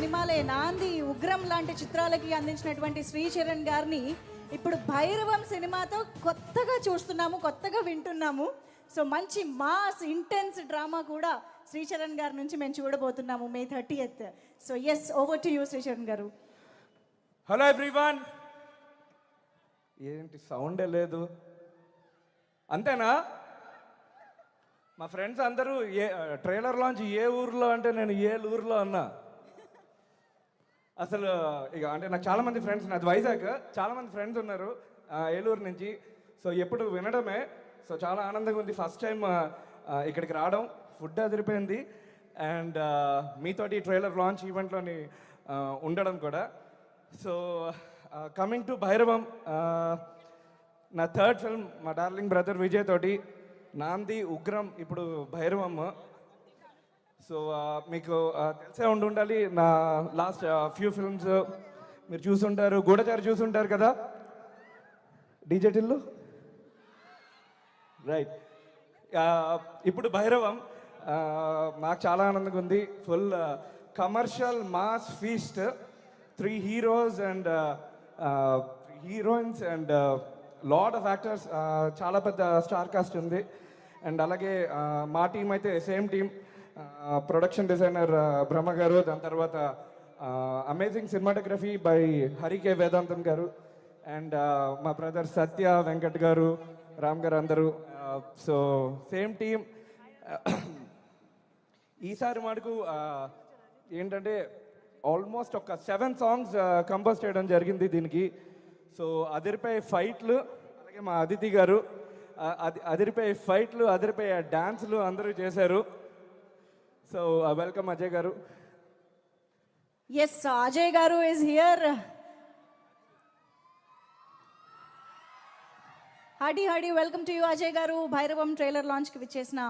సినిమాలే నాంది, ఉగ్రం లాంటి చిత్రాలకి అందించినటువంటి శ్రీచరణ్ గారిని ఇప్పుడు భైరవం సినిమాతో కొత్తగా చూస్తున్నాము, కొత్తగా వింటున్నాము. సో మంచి మాస్ ఇంటెన్స్ డ్రామా కూడా శ్రీచరణ్ గారి నుంచి మేము చూడబోతున్నాము May 30th. So yes, over to you Sricharan garu. Hello everyone. ఏంటి సౌండే లేదు, అంతేనా? మా ఫ్రెండ్స్ అందరూ ట్రైలర్ లాంచ్ ఏ ఊర్లో అంటే నేను ఏలూరులో అన్నా. అసలు ఇక అంటే నాకు చాలామంది ఫ్రెండ్స్, నాది వైజాగ్, చాలామంది ఫ్రెండ్స్ ఉన్నారు ఏలూరు నుంచి. సో ఎప్పుడు వినడమే, సో చాలా ఆనందంగా ఉంది. ఫస్ట్ టైం ఇక్కడికి రావడం, ఫుడ్ అదిరిపోయింది, అండ్ మీతోటి ట్రైలర్ లాంచ్ ఈవెంట్లోని ఉండడం కూడా. సో కమింగ్ టు భైరవం, నా థర్డ్ ఫిల్మ్ మా డార్లింగ్ బ్రదర్ విజయ్ తోటి, నాంది, ఉగ్రం, ఇప్పుడు భైరవం. సో మీకు తెలిసే ఉండాలి, నా లాస్ట్ ఫ్యూ ఫిల్మ్స్ మీరు చూసుంటారు. గూఢచారి చూసుంటారు కదా, డీజే టిల్లు, రైట్. ఇప్పుడు భైరవం నాకు చాలా ఆనందంగా ఉంది. Full commercial mass feast, 3 heroes and heroines and lot of actors, చాలా పెద్ద స్టార్ కాస్ట్ ఉంది. అండ్ అలాగే మా టీం అయితే సేమ్ టీం, ప్రొడక్షన్ డిజైనర్ బ్రహ్మ గారు, దాని తర్వాత అమేజింగ్ సినిమాటోగ్రఫీ బై హరికే వేదాంతం గారు, అండ్ మా బ్రదర్ సత్య, వెంకట్ గారు, రామ్ గారు, అందరూ. So same team. ఈసారి మటుకు ఏంటంటే ఆల్మోస్ట్ ఒక 7 సాంగ్స్ కంపోజ్ చేయడం జరిగింది దీనికి. సో అదిరిపోయే ఫైట్లు, అలాగే మా అదితి గారు అదిరిపోయే ఫైట్లు, అదిరిపోయే డాన్సులు అందరూ చేశారు. సో వెల్కమ్ అజయ్ గారు. ఎస్, అజయ్ గారు is here. Hadi Hadi, welcome to you Ajay గారు. భైరవం ట్రైలర్ లాంచ్కి విచ్చేసిన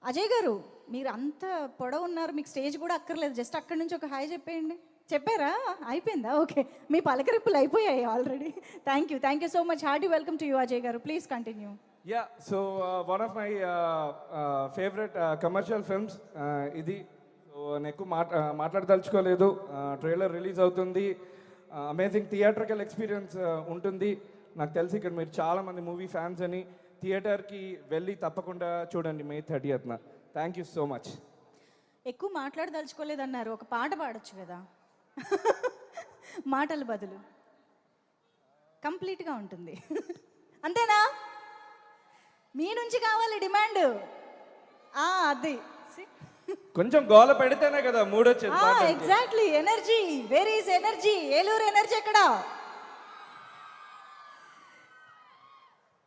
అజయ్ గారు, మీరు అంత పొడవు ఉన్నారు, మీకు స్టేజ్ కూడా అక్కర్లేదు, జస్ట్ అక్కడి నుంచి ఒక హాయ్ చెప్పేయండి. చెప్పారా? అయిపోయిందా? ఓకే, మీ పలకరిప్పులు అయిపోయాయి already. Thank you so much. Hearty welcome to you Ajay garu. Please continue. Yeah, so one of my favourite commercial films ఇది. సో నేను ఎక్కువ మాట్లాడదలుచుకోలేదు. ట్రైలర్ రిలీజ్ అవుతుంది, అమేజింగ్ థియేట్రికల్ ఎక్స్పీరియన్స్ ఉంటుంది. నాకు తెలిసి ఇక్కడ మీరు చాలామంది మూవీ ఫ్యాన్స్ అని, థియేటర్కి వెళ్ళి తప్పకుండా చూడండి May 30th. Thank you so much. ఎక్కువ మాట్లాడదలుచుకోలేదన్నారు, ఒక పాట పాడొచ్చు కదా మాటల బదులు. కంప్లీట్గా ఉంటుంది అంతేనా? మీ నుంచి కావాలి డిమాండ్. అది కొంచెం గోల పెడితేనే కదా మూడు వచ్చేది. Exactly, energy, where is energy? Eluru energy ఎక్కడ?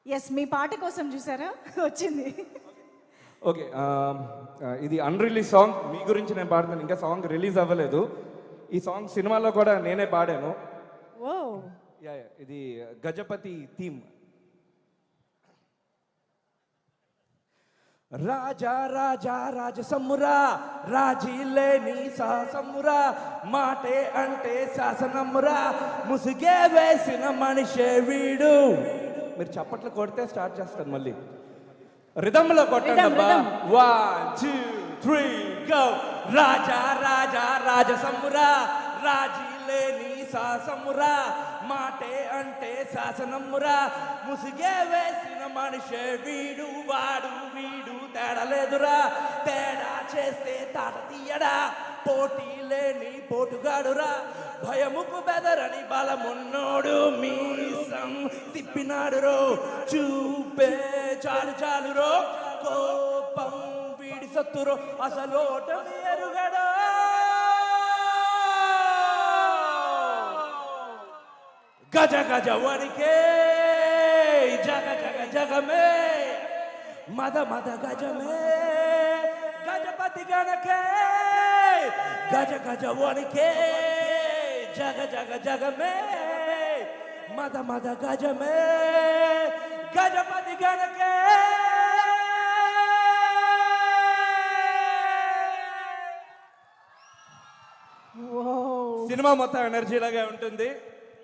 ఎస్, మీ పాట కోసం చూసారా వచ్చింది. ఓకే, ఇది అన్రిలీజ్ సాంగ్, మీ గురించి నేను పాడుతాను. ఇంకా సాంగ్ రిలీజ్ అవ్వలేదు. ఈ సాంగ్ సినిమాలో కూడా నేనే పాడాను. ఓ యా, ఇది గజపతి థీమ్. రాజా రాజా రాజసమ్మురా, రాజీలేని సాసమ్మురా, మాటే అంటే శాసనమ్మురా, ముసుగే వేసిన మనిషే వీడు. మీరు చప్పట్లు కొడితే స్టార్ట్ చేస్తారు, మళ్ళీ రిథంలో కొట్టండి. 1 2 3 గో. రాజా రాజా రాజసమ్మురా, రాజీలేని సాసమ్మురా, మాటే అంటే శాసనమ్మురా, ముసిగే వేసిన మనిషే వీడు. వాడు వీడు తేడా లేదురా, తేడా చేస్తే తాట తీయడా, పోటీ లేని పోటుగాడురా, భయముకు బెదరని బలమున్నోడు, మీసం తిప్పినాడు రో, చూపే చాలు చాలు రో, కోపం వీడి సత్తురో, అసలోటమి ఎరుగడా. గజ గజ వణికే జగ జగ జగమే, మద మద గజమే, గజపతి గణకే, గజ గజ వణికే జగ జగ జగమే, మద మద గజమే, గజపతి గణకే. సినిమా మొత్తం ఎనర్జీలాగా ఉంటుంది.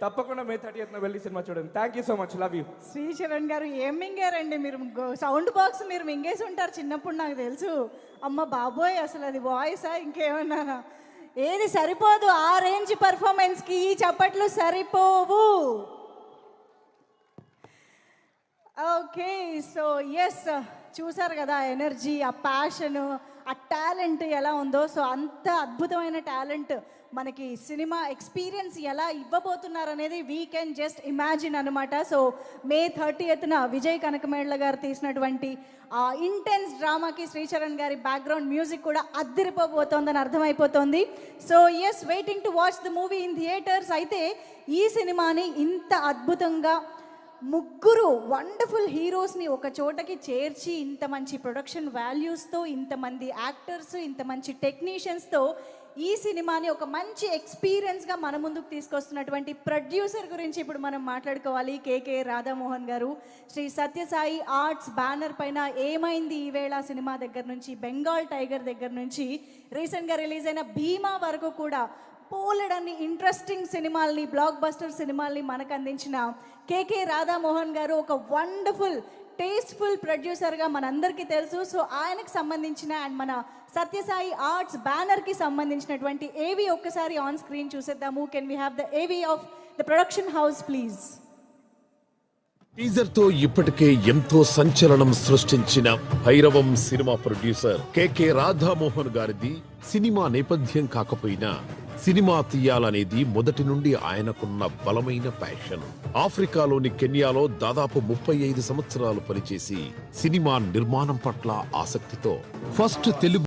తప్పకుండా May 30th వెళ్ళి సినిమా చూడండి. Thank you so much, love you. Sricharan గారు ఏం మింగారండి మీరు? సౌండ్ బాక్స్ మీరు మింగేసి ఉంటారు చిన్నప్పుడు, నాకు తెలుసు. అమ్మ బాబోయ్, అసలు అది వాయిసా ఇంకేమన్నా? ఏది సరిపోదు, ఆ రేంజ్ పర్ఫార్మెన్స్కి ఈ చప్పట్లు సరిపోవు. ఓకే, సో ఎస్, చూసారు కదా ఎనర్జీ, ఆ ప్యాషన్, ఆ టాలెంట్ ఎలా ఉందో. సో అంత అద్భుతమైన టాలెంట్ మనకి సినిమా ఎక్స్పీరియన్స్ ఎలా ఇవ్వబోతున్నారు అనేది వీ కెన్ జస్ట్ ఇమాజిన్ అనమాట. సో మే 30న విజయ్ కనకమేళ్ల గారు తీసినటువంటి ఆ ఇంటెన్స్ డ్రామాకి శ్రీచరణ్ గారి బ్యాక్గ్రౌండ్ మ్యూజిక్ కూడా అద్దరిపోబోతోందని అర్థమైపోతుంది. So yes, waiting to watch the movie in theatres. అయితే ఈ సినిమాని ఇంత అద్భుతంగా ముగ్గురు వండర్ఫుల్ హీరోస్ని ఒక చోటకి చేర్చి, ఇంత మంచి ప్రొడక్షన్ వాల్యూస్తో, ఇంతమంది యాక్టర్స్, ఇంత మంచి టెక్నీషియన్స్తో ఈ సినిమాని ఒక మంచి ఎక్స్పీరియన్స్గా మన ముందుకు తీసుకొస్తున్నటువంటి ప్రొడ్యూసర్ గురించి ఇప్పుడు మనం మాట్లాడుకోవాలి. కేకే రాధామోహన్ గారు శ్రీ సత్యసాయి ఆర్ట్స్ బ్యానర్ పైన ఏమైంది ఈవేళ సినిమా దగ్గర నుంచి, బెంగాల్ టైగర్ దగ్గర నుంచి రీసెంట్గా రిలీజ్ అయిన భీమా వరకు కూడా పోలెడన్ని ఇంట్రెస్టింగ్ సినిమాల్ని, బ్లాక్ బస్టర్ సినిమాల్ని మనకు అందించిన కేకే రాధామోహన్ గారు ఒక వండర్ఫుల్ టేస్ట్ఫుల్ ప్రొడ్యూసర్గా మనందరికీ తెలుసు. సో ఆయనకు సంబంధించిన అండ్ మన సత్యసాయి ఆర్ట్స్ బ్యానర్కి సంబంధించినటువంటి ఏవి ఒక్కసారి ఆన్ స్క్రీన్ చూసేద్దాము. కెన్ వీ హ్యావ్ ద ఏవి of the production house please? Teaser తో ఇప్పటికే ఎంతో సంచలనం సృష్టించిన భైరవం సినిమా ప్రొడ్యూసర్ కేకే రాధామోహన్ గారిది సినిమా నేపథ్యం కాకపోయినా సినిమా తీయాలనేది మొదటి నుండి ఆయనకున్న బలమైన ప్యాషన్. ఆఫ్రికాలోని కెన్యాలో దాదాపు 35 సంవత్సరాలు పనిచేసి సినిమా నిర్మాణం పట్ల ఆసక్తితో ఫస్ట్ తెలుగు